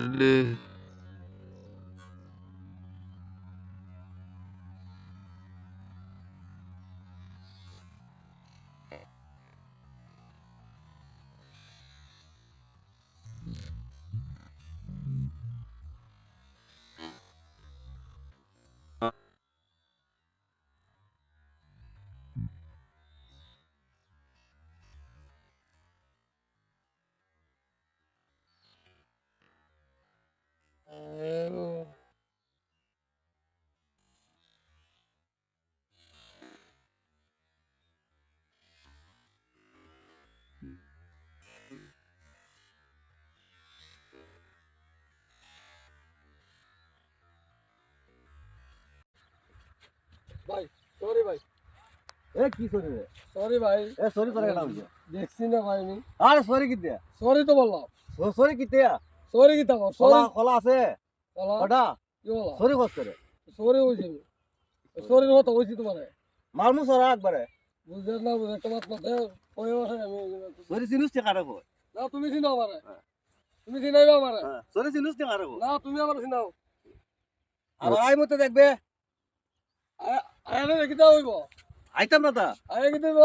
করলে ভাই সরি ভাই এ কি সরি রে? সরি ভাই এ সরি করে না বুঝে। দেখছি না ভাই আমি আরে সরি কিতে? সরি তো বললাম সরি কিতে? সরি কি তাকো কলা সরি কলা আছে? বলা ওটা কি বলা সরি কস করে। সরি হইছে সরির মতো হইছি তোমারে মারমু সরা একবারে। বুঝতে না বুঝে একটা মাত মাথে কই ওঠে আমি সরি চিনুস তে কারে কই? না তুমি চিনাও আমারে তুমি চিনাইবা আমারে সরি চিনুস তে কারে কই? না তুমি আমারে চিনাও আর আই মতে দেখবে। আয়া দেখি দাও হইব আইতাম না তা। আয়া কি দেব